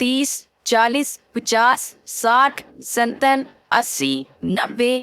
30, 40, 50, 60, 70, 80, 90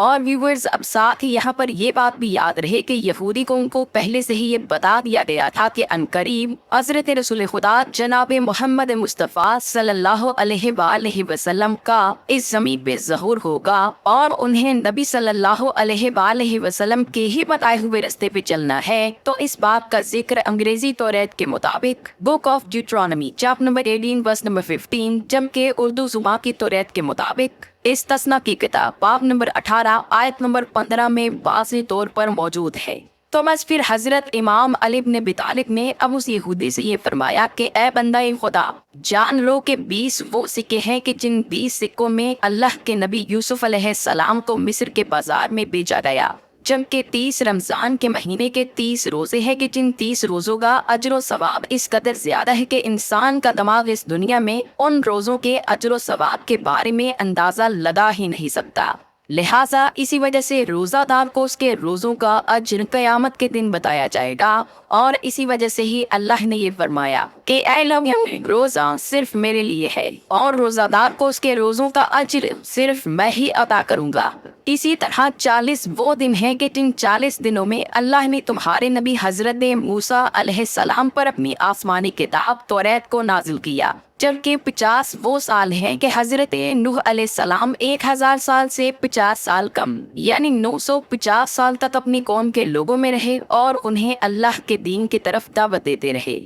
اور ویورز اب ساتھ ہی یہاں پر یہ بات بھی یاد رہے کہ یہودی کو ان کو پہلے سے ہی یہ بتا دیا گیا تھا کہ عنقریب حضرت رسول خدا جناب محمد مصطفیٰ صلی اللہ علیہ وآلہ وسلم کا اس زمین پہ ظہور ہوگا اور انہیں نبی صلی اللہ علیہ وآلہ وسلم کے ہی بتائے ہوئے راستے پہ چلنا ہے۔ تو اس بات کا ذکر انگریزی توریت کے مطابق book of Deuteronomy chapter number 18 verse number 15 جبکہ اردو زبان کی توریت کے مطابق استثنا کی کتاب باب نمبر 18 آیت نمبر 15 میں واضح طور پر موجود ہے۔ تو بس پھر حضرت امام علی بن ابی طالب نے اب اس یہودی سے یہ فرمایا کہ اے بندہ خدا، جان لو کہ 20 وہ سکے ہیں کہ جن 20 سکوں میں اللہ کے نبی یوسف علیہ السلام کو مصر کے بازار میں بیچا گیا، جبکہ 30 رمضان کے مہینے کے 30 روزے ہیں کہ جن 30 روزوں کا اجر و ثواب اس قدر زیادہ ہے کہ انسان کا دماغ اس دنیا میں ان روزوں کے اجر و ثواب کے بارے میں اندازہ لگا ہی نہیں سکتا۔ لہٰذا اسی وجہ سے روزہ دار کو اس کے روزوں کا اجر قیامت کے دن بتایا جائے گا، اور اسی وجہ سے ہی اللہ نے یہ فرمایا کہ اے لوگوں، روزہ صرف میرے لیے ہے اور روزہ دار کو اس کے روزوں کا اجر صرف میں ہی عطا کروں گا۔ اسی طرح 40 وہ دن ہیں کہ جن 40 دنوں میں اللہ نے تمہارے نبی حضرت موسیٰ علیہ السلام پر اپنی آسمانی کتاب توریت کو نازل کیا، جبکہ 50 وہ سال ہیں کہ حضرت نوح علیہ السلام 1000 سال سے 50 سال کم یعنی 950 سال تک اپنی قوم کے لوگوں میں رہے اور انہیں اللہ کے دین کی طرف دعوت دیتے رہے۔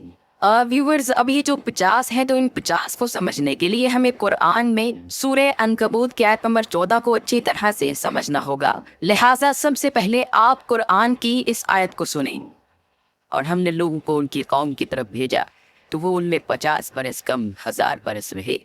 ویورز، اب یہ جو 50 ہیں تو ان 50 کو سمجھنے کے لیے ہمیں قرآن میں سورہ عنکبوت کی آیت نمبر 14 کو اچھی طرح سے سمجھنا ہوگا۔ لہٰذا سب سے پہلے آپ قرآن کی اس آیت کو سنیں۔ اور ہم نے لوگوں کو ان کی قوم کی طرف بھیجا تو وہ ان میں 50 برس کم 1000 برس رہے۔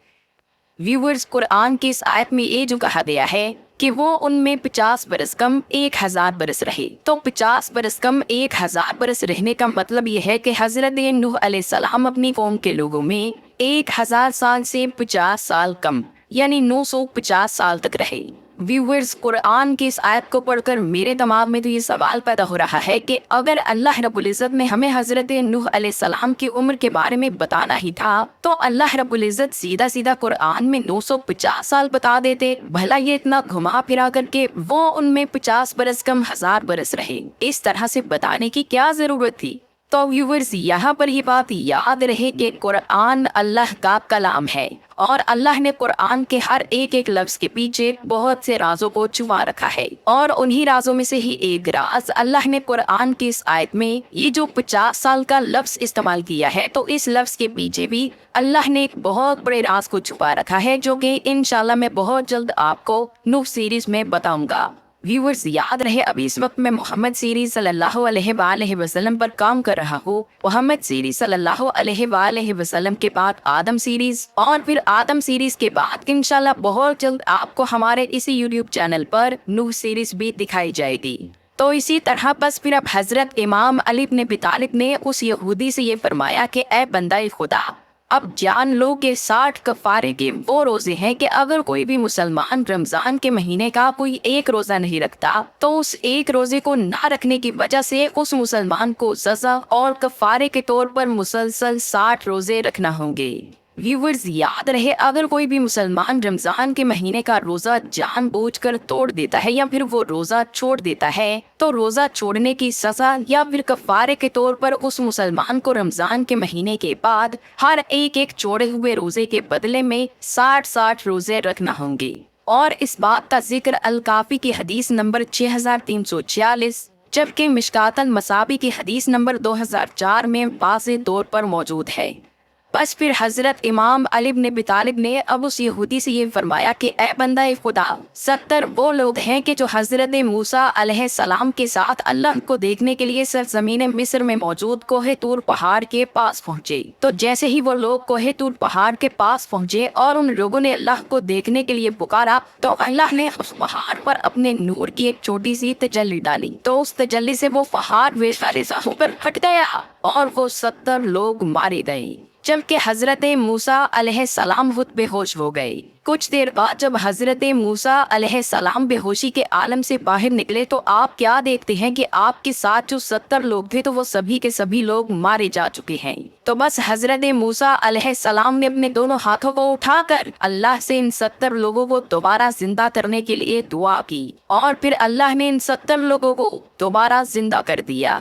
ویورز، قرآن کی اس آیت میں یہ جو کہا گیا ہے کہ وہ ان میں 50 برس کم 1000 برس رہے، تو 50 برس کم 1000 برس رہنے کا مطلب یہ ہے کہ حضرت نوح علیہ السلام اپنی قوم کے لوگوں میں 1000 سال سے 50 سال کم یعنی 950 سال تک رہے۔ ویورز، قرآن کی اس آیت کو پڑھ کر میرے دماغ میں تو یہ سوال پیدا ہو رہا ہے کہ اگر اللہ رب العزت نے ہمیں حضرت نوح علیہ السلام کی عمر کے بارے میں بتانا ہی تھا تو اللہ رب العزت سیدھا سیدھا قرآن میں 950 سال بتا دیتے، بھلا یہ اتنا گھما پھرا کر کے وہ ان میں 50 برس کم 1000 برس رہے، اس طرح سے بتانے کی کیا ضرورت تھی؟ تو ویورز، یہاں پر یہ بات یاد رہے کہ قرآن اللہ کا کلام ہے اور اللہ نے قرآن کے ہر ایک لفظ کے پیچھے بہت سے رازوں کو چھپا رکھا ہے، اور انہی رازوں میں سے ہی ایک راز اللہ نے قرآن کی اس آیت میں یہ جو 50 سال کا لفظ استعمال کیا ہے، تو اس لفظ کے پیچھے بھی اللہ نے ایک بہت بڑے راز کو چھپا رکھا ہے جو کہ انشاءاللہ میں بہت جلد آپ کو نوح سیریز میں بتاؤں گا۔ ویورز، یاد رہے ابھی اس وقت میں محمد سیریز صلی اللہ علیہ وآلہ وسلم پر کام کر رہا ہوں۔ محمد سیریز صلی اللہ علیہ وآلہ وسلم کے بعد آدم سیریز، اور پھر آدم سیریز کے بعد انشاءاللہ بہت جلد آپ کو ہمارے اسی یوٹیوب چینل پر نوح سیریز بھی دکھائی جائے گی۔ تو اسی طرح بس پھر اب حضرت امام علی بن ابی طالب نے اس یہودی سے یہ فرمایا کہ اے بندہ خدا، اب جان لو کہ 60 کفارے کے وہ روزے ہیں کہ اگر کوئی بھی مسلمان رمضان کے مہینے کا کوئی ایک روزہ نہیں رکھتا تو اس ایک روزے کو نہ رکھنے کی وجہ سے اس مسلمان کو سزا اور کفارے کے طور پر مسلسل 60 روزے رکھنا ہوں گے۔ ویورز، یاد رہے اگر کوئی بھی مسلمان رمضان کے مہینے کا روزہ جان بوجھ کر توڑ دیتا ہے یا پھر وہ روزہ چھوڑ دیتا ہے تو روزہ چھوڑنے کی سزا یا پھر کفارے کے طور پر اس مسلمان کو رمضان کے مہینے کے بعد ہر ایک چھوڑے ہوئے روزے کے بدلے میں 60 روزے رکھنا ہوں گے۔ اور اس بات کا ذکر الکافی کی حدیث نمبر 6346 جبکہ مشکات المصابیح کی حدیث نمبر 2004 میں واضح طور پر موجود ہے۔ بس پھر حضرت امام علی بن ابی طالب نے اب اس یہودی سے یہ فرمایا کہ اے بندہ خدا، 70 وہ لوگ ہیں کہ جو حضرت موسیٰ علیہ السلام کے ساتھ اللہ کو دیکھنے کے لیے سرزمین مصر میں موجود کوہ طور پہاڑ کے پاس پہنچے، تو جیسے ہی وہ لوگ کوہ طور پہاڑ کے پاس پہنچے اور ان لوگوں نے اللہ کو دیکھنے کے لیے پکارا تو اللہ نے اس پہاڑ پر اپنے نور کی ایک چھوٹی سی تجلی ڈالی، تو اس تجلی سے وہ پہاڑ ویسا پر پھٹ گیا اور وہ 70 لوگ مارے گئے، جبکہ حضرت موسیٰ علیہ السلام خود بے ہوش ہو گئے۔ کچھ دیر بعد جب حضرت موسیٰ علیہ السلام بے ہوشی کے عالم سے باہر نکلے تو آپ کیا دیکھتے ہیں کہ آپ کے ساتھ جو 70 لوگ تھے تو وہ سبھی کے سبھی لوگ مارے جا چکے ہیں۔ تو بس حضرت موسیٰ علیہ السلام نے اپنے دونوں ہاتھوں کو اٹھا کر اللہ سے ان 70 لوگوں کو دوبارہ زندہ کرنے کے لیے دعا کی، اور پھر اللہ نے ان 70 لوگوں کو دوبارہ زندہ کر دیا۔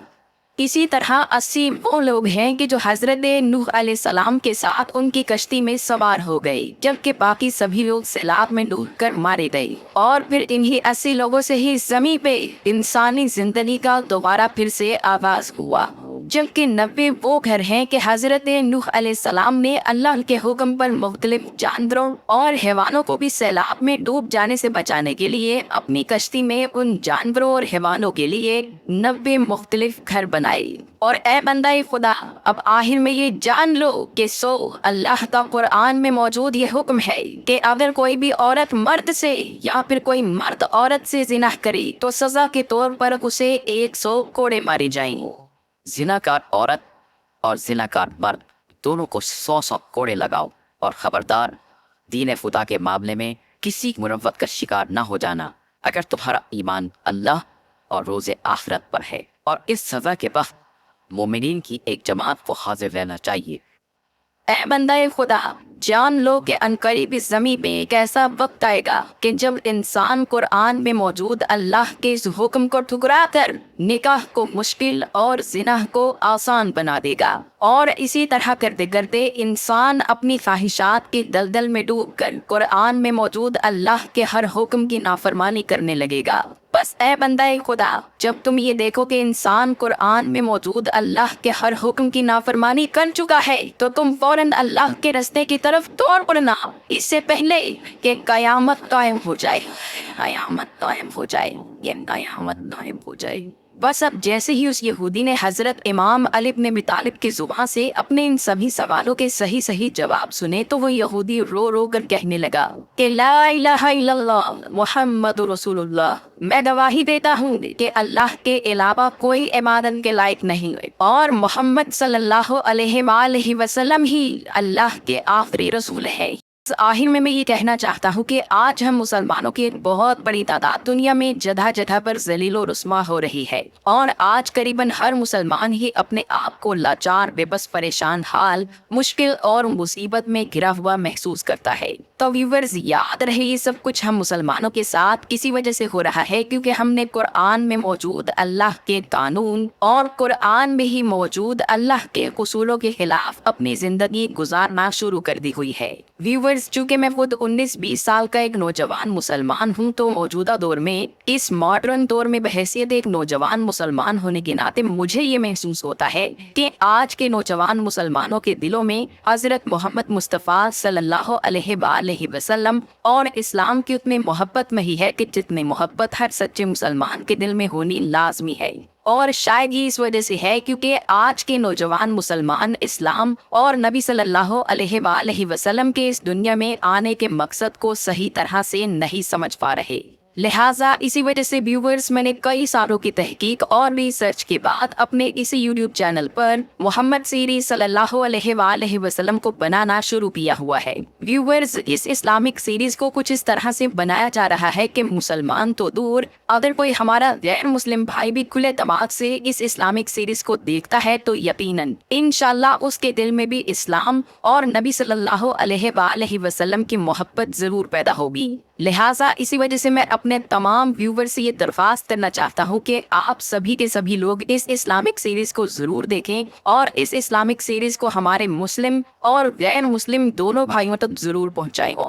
اسی طرح 80 وہ لوگ ہیں کہ جو حضرت نوح علیہ السلام کے ساتھ ان کی کشتی میں سوار ہو گئے، جبکہ باقی سبھی لوگ سیلاب میں ڈوب کر مارے گئے۔ اور پھر انہی 80 لوگوں سے ہی زمین پہ انسانی زندگی کا دوبارہ پھر سے آغاز ہوا، جبکہ 90 وہ گھر ہیں کہ حضرت نوح علیہ السلام نے اللہ کے حکم پر مختلف جانوروں اور حیوانوں کو بھی سیلاب میں ڈوب جانے سے بچانے کے لیے اپنی کشتی میں ان جانوروں اور حیوانوں کے لیے 90 مختلف گھر بنائے۔ اور اے بندہ خدا، اب آخر میں یہ جان لو کہ اللہ کا قرآن میں موجود یہ حکم ہے کہ اگر کوئی بھی عورت مرد سے یا پھر کوئی مرد عورت سے زنا کرے تو سزا کے طور پر اسے 100 کوڑے مارے جائیں۔ زناکار عورت اور زناکار مرد دونوں کو 100 کوڑے لگاؤ، اور خبردار دین خدا کے معاملے میں کسی مروت کا شکار نہ ہو جانا اگر تمہارا ایمان اللہ اور روز آخرت پر ہے۔ اور اس سزا کے وقت مومنین کی ایک جماعت کو حاضر رہنا چاہیے۔ اے بندہ خدا، جان لو کہ عنقریب اس زمین میں ایک ایسا وقت آئے گا کہ جب انسان قرآن میں موجود اللہ کے اس حکم کو ٹھکرا کر نکاح کو مشکل اور زنا کو آسان بنا دے گا، اور اسی طرح کرتے کرتے انسان اپنی خواہشات کے دلدل میں ڈوب کر قرآن میں موجود اللہ کے ہر حکم کی نافرمانی کرنے لگے گا۔ بس اے بندہ خدا، جب تم یہ دیکھو کہ انسان قرآن میں موجود اللہ کے ہر حکم کی نافرمانی کر چکا ہے تو تم فوراً اللہ کے راستے کی طرف دوڑ پڑنا، اس سے پہلے کہ قیامت قائم ہو جائے۔ قیامت قائم ہو جائے، یہ قیامت قائم ہو جائے۔ بس اب جیسے ہی اس یہودی نے حضرت امام علی بن ابی طالب کی زبان سے اپنے ان سبھی سوالوں کے صحیح جواب سنے تو وہ یہودی رو رو کر کہنے لگا کہ لا الہ الا اللہ محمد رسول اللہ، میں گواہی دیتا ہوں کہ اللہ کے علاوہ کوئی عبادت کے لائق نہیں ہے، اور محمد صلی اللہ علیہ وآلہ وسلم ہی اللہ کے آخری رسول ہے۔ آخر میں یہ کہنا چاہتا ہوں کہ آج ہم مسلمانوں کی ایک بہت بڑی تعداد دنیا میں جگہ پر ذلیل و رسوا ہو رہی ہے، اور آج قریباً ہر مسلمان ہی اپنے آپ کو لاچار، بے بس، پریشان حال، مشکل اور مصیبت میں گھرا ہوا محسوس کرتا ہے۔ تو ویورز، یاد رہے یہ سب کچھ ہم مسلمانوں کے ساتھ کسی وجہ سے ہو رہا ہے کیونکہ ہم نے قرآن میں موجود اللہ کے قانون اور قرآن میں ہی موجود اللہ کے اصولوں کے خلاف اپنی زندگی گزارنا شروع کر دی ہوئی ہے۔ ویورز، چونکہ میں خود 19-20 سال کا ایک نوجوان مسلمان ہوں تو موجودہ دور میں، اس ماڈرن دور میں بحیثیت ایک نوجوان مسلمان ہونے کے ناطے مجھے یہ محسوس ہوتا ہے کہ آج کے نوجوان مسلمانوں کے دلوں میں حضرت محمد مصطفیٰ صلی اللہ علیہ وآلہ وسلم اور اسلام کی اتنی محبت نہیں ہے کہ جتنی محبت ہر سچے مسلمان کے دل میں ہونی لازمی ہے۔ اور شاید یہ اس وجہ سے ہے کیونکہ آج کے نوجوان مسلمان اسلام اور نبی صلی اللہ علیہ وآلہ وسلم کے اس دنیا میں آنے کے مقصد کو صحیح طرح سے نہیں سمجھ پا رہے۔ لہٰذا اسی وجہ سے ویورز، میں نے کئی سالوں کی تحقیق اور ریسرچ کے بعد اپنے اسی یوٹیوب چینل پر محمد سیریز صلی اللہ علیہ وآلہ وسلم کو بنانا شروع کیا ہوا ہے۔ ویورز، اس اسلامک سیریز کو کچھ اس طرح سے بنایا جا رہا ہے کہ مسلمان تو دور، اگر کوئی ہمارا غیر مسلم بھائی بھی کھلے دماغ سے اس اسلامک سیریز کو دیکھتا ہے تو یقیناً انشاءاللہ اس کے دل میں بھی اسلام اور نبی صلی اللہ علیہ وآلہ وسلم کی محبت ضرور پیدا ہوگی۔ لہٰذا اسی وجہ سے میں اپنے تمام ویور سے یہ درخواست کرنا چاہتا ہوں کہ آپ سبھی کے سبھی لوگ اس اسلامک سیریز کو ضرور دیکھیں اور اس اسلامک سیریز کو ہمارے مسلم اور غیر مسلم دونوں بھائیوں تک ضرور پہنچائیں۔